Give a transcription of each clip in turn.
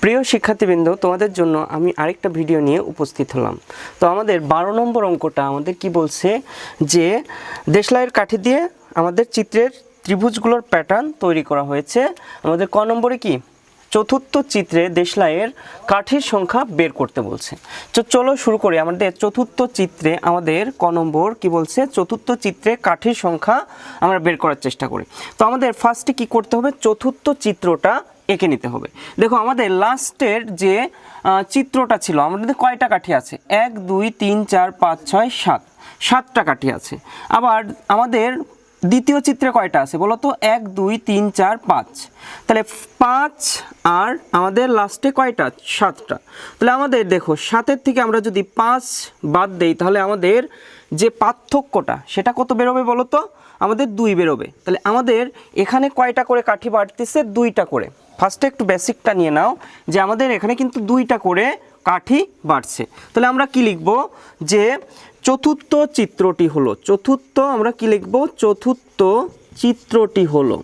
প্রিয় শিক্ষার্থীবৃন্দ, তোমাদের জন্য আমি আরেকটা ভিডিও নিয়ে উপস্থিত হলাম। তো আমাদের 12 নম্বর অঙ্কটা আমাদের কি বলছে যে দেশলাইয়ের কাঠি দিয়ে আমাদের চিত্রের ত্রিভুজগুলোর প্যাটার্ন তৈরি করা হয়েছে। আমাদের ক নম্বরে কি চতুর্থ চিত্রে দেশলাইয়ের কাঠির সংখ্যা বের করতে বলছে। তো চলো শুরু করি। আমাদের চতুর্থ চিত্রে আমাদের ক নম্বর কি বলছে, চতুর্থ চিত্রে কাঠির সংখ্যা আমরা বের করার চেষ্টা করি। তো আমাদের ফার্স্টে কি করতে হবে, চতুর্থ চিত্রটা এঁকে নিতে হবে। দেখো আমাদের লাস্টের যে চিত্রটা ছিল, আমাদের কয়টা কাঠি আছে, 1 2 3 4 5 6 7, 7টা কাঠি আছে। আবার আমাদের দ্বিতীয় চিত্রে কয়টা আছে বলো তো, 1 2 3 4 5, তাহলে 5 আর আমাদের লাস্টে কয়টা, 7টা। তাহলে আমাদের দেখো 7-এর থেকে আমরা যদি 5 বাদ দেই তাহলে আমাদের যে পার্থক্যটা সেটা কত বেরোবে বলো তো, আমাদের 2 বেরোবে। তাহলে আমাদের এখানে কয়টা করে কাঠি বাড়তেছে, 2টা করে। ফার্স্টে একটু বেসিকটা নিয়ে নাও যে আমাদের এখানে কিন্তু 2টা করে কাঠি বাড়ছে। তাহলে আমরা কি লিখব যে চতুর্থ চিত্রটি হলো, চতুর্থ আমরা কি লিখব, চতুর্থ চিত্রটি হলো,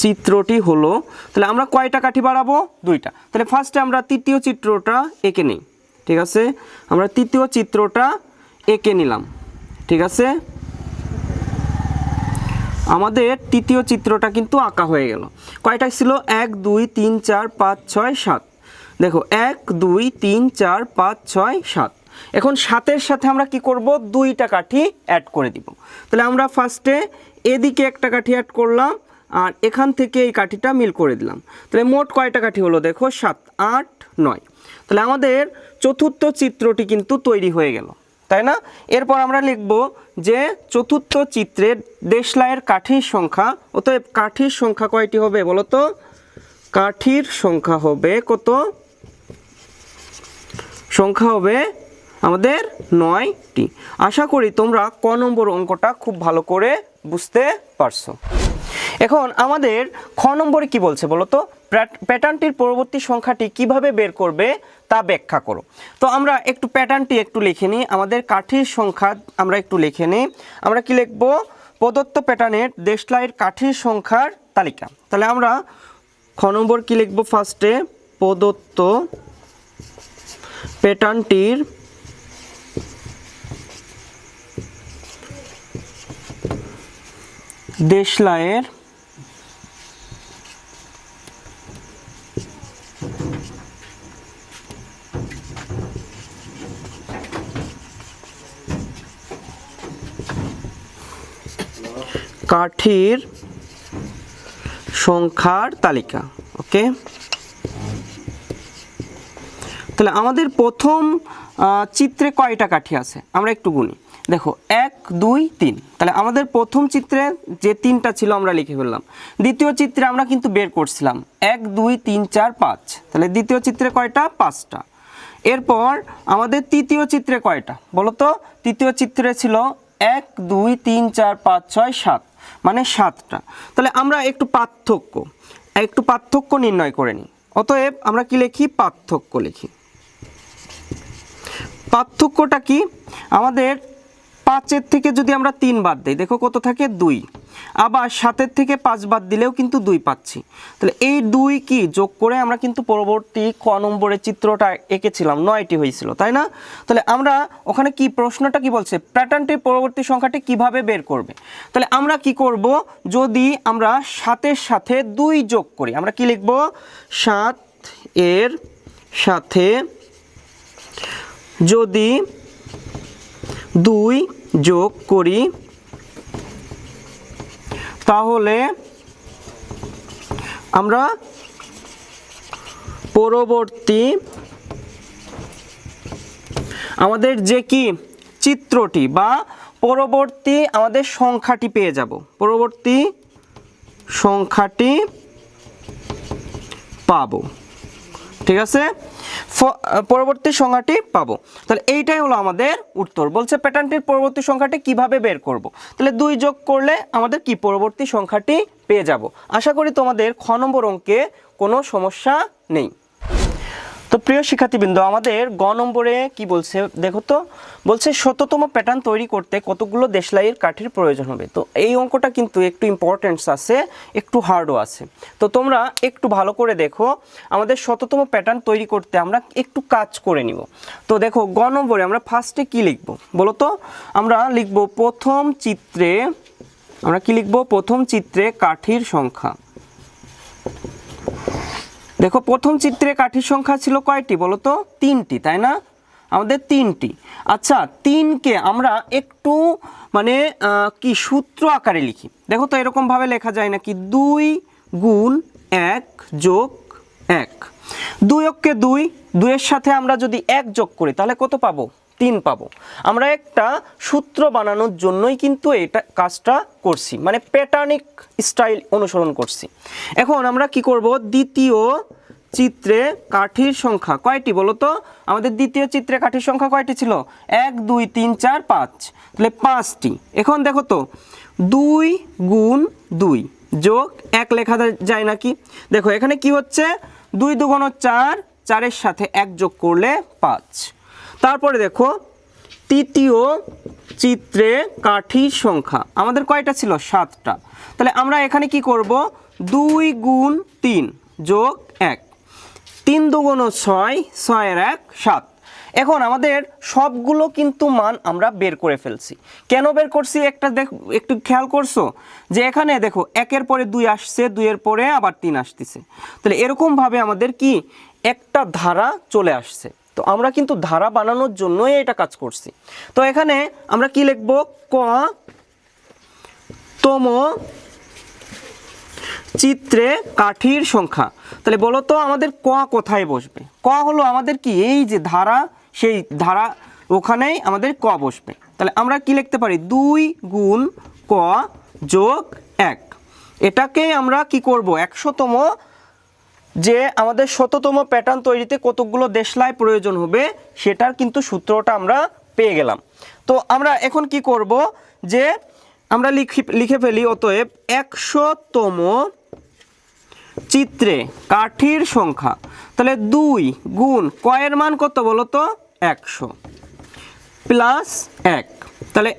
চিত্রটি হলো। তাহলে আমরা কয়টা কাঠি বাড়াবো, 2টা। তাহলে ফার্স্টে আমরা তৃতীয় চিত্রটা এঁকে নিই, ঠিক আছে। আমরা তৃতীয় চিত্রটা এঁকে নিলাম, ঠিক আছে। আমাদের তৃতীয় চিত্রটা কিন্তু আঁকা হয়ে গেল। কয়টা ছিল, 1 2 3 4 5 6 7। দেখো 1 2 3 4 5 6 7। এখন 7-এর সাথে আমরা কি করব, 2টা কাঠি অ্যাড করে দিব। তাহলে আমরা ফার্স্টে এদিকে একটা কাঠি অ্যাড করলাম আর এখান থেকে এই কাঠিটা মিল করে দিলাম। তাহলে মোট কয়টা কাঠি হলো দেখো, 7 8 9। তাহলে আমাদের চতুর্থ চিত্রটি কিন্তু তৈরি হয়ে গেল, তাই না। এরপর আমরা লিখব যে চতুর্থ চিত্রের দেশলাইয়ের কাঠির সংখ্যা, অতএব কাঠির সংখ্যা কয়টি হবে বলো তো, কাঠির সংখ্যা হবে কত, সংখ্যা হবে আমাদের 9টি। আশা করি তোমরা ক নম্বর অঙ্কটা খুব ভালো করে বুঝতে পারছো। এখন আমাদের খ নম্বরে কি বলছে বলো তো, প্যাটার্নটির পরবর্তী সংখ্যাটি কিভাবে বের করবে তা ব্যাখ্যা করো। তো আমরা একটু প্যাটার্নটি একটু লিখে নিই, আমাদের কাঠির সংখ্যা আমরা একটু লিখে নিই। আমরা কি লিখব, প্রদত্ত প্যাটার্নের দেশলাইয়ের কাঠির সংখ্যার তালিকা। তাহলে আমরা খ নম্বর কি লিখব, ফার্স্টে প্রদত্ত প্যাটার্নটির দেশলাইয়ের কাঠির সংখ্যার তালিকা। ওকে, তাহলে আমাদের প্রথম চিত্রে কয়টা কাঠি আছে আমরা একটু গুনি। দেখো 1 2 3, তাহলে আমাদের প্রথম চিত্রে যে 3টা ছিল আমরা লিখে ফেললাম। দ্বিতীয় চিত্রে আমরা কিন্তু বের করছিলাম 1 2 3 4 5, তাহলে দ্বিতীয় চিত্রে কয়টা, 5টা। এরপর আমাদের তৃতীয় চিত্রে কয়টা বলো তো, তৃতীয় চিত্রে ছিল 1 2 3 4 5 6 7, মানে 7টা। তাহলে আমরা একটু পার্থক্য নির্ণয় করে নিই। অতএব আমরা কি লিখি, পার্থক্য লিখি। পার্থক্যটা কি, আমাদের 5-এর থেকে যদি আমরা 3 বাদ দিই দেখো কত থাকে, 2। আবার 7-এর থেকে 5 বাদ দিলেও কিন্তু 2 পাচ্ছি। তাহলে এই 2 কি যোগ করে আমরা কিন্তু পরবর্তী ক নম্বরের চিত্রটা এঁকেছিলাম, 9টি হয়েছিল, তাই না। তাহলে আমরা ওখানে কি প্রশ্নটা কি বলছে, প্যাটার্নটির পরবর্তী সংখ্যাটি কিভাবে বের করবে। তাহলে আমরা কি করব, যদি আমরা 7-এর সাথে 2 যোগ করি, আমরা কি লিখব, 7-এর সাথে যদি 2 যোগ করি তাহলে আমরা পরবর্তী আমাদের যে কি চিত্রটি বা পরবর্তী আমাদের সংখ্যাটি পেয়ে যাব, পরবর্তী সংখ্যাটি পাবো, ঠিক আছে, পরবর্তী সংখ্যাটি পাবো। তাহলে এইটাই হলো আমাদের উত্তর। বলছে প্যাটার্নটির পরবর্তী সংখ্যাটি কিভাবে বের করব। তাহলে 2 যোগ করলে আমাদের কি পরবর্তী সংখ্যাটি পেয়ে যাব। আশা করি তোমাদের খ নম্বর অঙ্কে কোনো সমস্যা নেই। তো প্রিয় শিক্ষার্থীবৃন্দ, আমাদের গ নম্বরে কি বলছে দেখো তো, বলছে শততম প্যাটার্ন তৈরি করতে কতগুলো দেশলাইয়ের কাঠির প্রয়োজন হবে। তো এই অঙ্কটা কিন্তু একটু ইম্পর্টেন্স আছে, একটু হার্ডও আছে। তো তোমরা একটু ভালো করে দেখো, আমাদের শততম প্যাটার্ন তৈরি করতে আমরা একটু কাজ করে নিব। তো দেখো গ নম্বরে আমরা ফার্স্টে কি লিখব বলো তো, আমরা লিখব প্রথম চিত্রে, আমরা কি লিখব, প্রথম চিত্রে কাঠির সংখ্যা। দেখো প্রথম চিত্রে কাঠির সংখ্যা ছিল কয়টি বলো তো, 3টি, তাই না? আমাদের 3টি। আচ্ছা, 3কে আমরা একটু মানে কি সূত্র আকারে লিখি। দেখো তো এরকমভাবে লেখা যায় নাকি, 2 গুণ 1 যোগ 1। 2 অক্ষে 2, 2-এর সাথে আমরা যদি 1 যোগ করি তাহলে কত পাবো, 3 পাবো। আমরা একটা সূত্র বানানোর জন্যই কিন্তু এটা কাজটা করছি, মানে প্যাটার্নিক স্টাইল অনুসরণ করছি। এখন আমরা কি করব, দ্বিতীয় চিত্রে কাঠির সংখ্যা কয়টি বলো তো, আমাদের দ্বিতীয় চিত্রে কাঠির সংখ্যা কয়টি ছিল, 1 2 3 4 5, তাহলে 5টি। এখন দেখো তো 2 গুণ 2 যোগ 1 লেখা যায় নাকি, দেখো এখানে কি হচ্ছে, 2 2 4, 4-এর সাথে 1 যোগ করলে 5। তারপরে দেখো তৃতীয় চিত্রে কাঠির সংখ্যা আমাদের কয়টা ছিল, 7টা। তাহলে আমরা এখানে কি করব, 2 গুণ 3 যোগ 1, 3 2 6, 6-এর 1 7। এখন আমাদের সবগুলো কিন্তু মান আমরা বের করে ফেলছি। কেন বের করছি একটু খেয়াল করছো, যে এখানে দেখো 1-এর পরে 2 আসছে, 2-এর পরে আবার 3 আসতেছে। তাহলে এরকমভাবে আমাদের কি একটা ধারা চলে আসছে। তো আমরা কিন্তু ধারা বানানোর জন্যই এটা কাজ করছি। তো এখানে আমরা কি লিখব, ক তম চিত্রে কাঠির সংখ্যা। তাহলে বলো তো আমাদের ক কোথায় বসবে, ক হলো আমাদের কি এই যে ধারা, সেই ধারা ওখানেই আমাদের ক বসবে। তাহলে আমরা কি লিখতে পারি, 2 গুণ ক যোগ 1। এটাকেই আমরা কি করব, 100তম, যে আমাদের শততম প্যাটার্ন তৈরিতে কতগুলো দেশলাই প্রয়োজন হবে সেটার কিন্তু সূত্রটা আমরা পেয়ে গেলাম। তো আমরা এখন কি করব, যে আমরা লিখে ফেলি, অতএব 100তম চিত্রে কাঠির সংখ্যা। তাহলে 2 গুণ কয়ের মান কত বলো তো, 100 প্লাস 1। তাহলে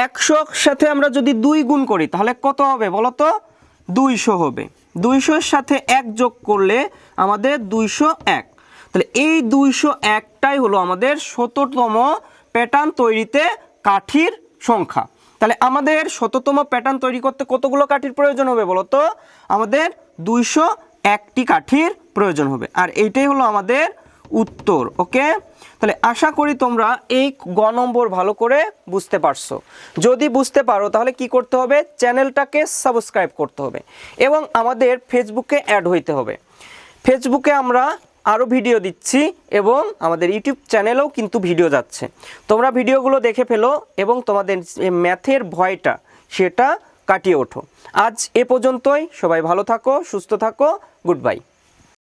100-র সাথে আমরা যদি 2 গুণ করি তাহলে কত হবে বলো তো, 200 হবে। 200-এর সাথে 1 যোগ করলে আমাদের 201। তাহলে এই 201টাই হলো আমাদের শততম প্যাটার্ন তৈরিতে কাঠির সংখ্যা। তাহলে আমাদের শততম প্যাটার্ন তৈরি করতে কতগুলো কাঠির প্রয়োজন হবে বলো তো, আমাদের 201টি কাঠির প্রয়োজন হবে। আর এইটাই হলো আমাদের উত্তর। ওকে, তাহলে আশা করি তোমরা এই গ নম্বর ভালো করে বুঝতে পারছো। যদি বুঝতে পারো তাহলে কি করতে হবে, চ্যানেলটাকে সাবস্ক্রাইব করতে হবে এবং আমাদের ফেসবুকে অ্যাড হইতে হবে। ফেসবুকে আমরা আরও ভিডিও দিচ্ছি এবং আমাদের ইউটিউব চ্যানেলেও কিন্তু ভিডিও যাচ্ছে। তোমরা ভিডিওগুলো দেখে ফেলো এবং তোমাদের ম্যাথের ভয়টা সেটা কাটিয়ে ওঠো। আজ এ পর্যন্তই, সবাই ভালো থাকো, সুস্থ থাকো, গুড বাই।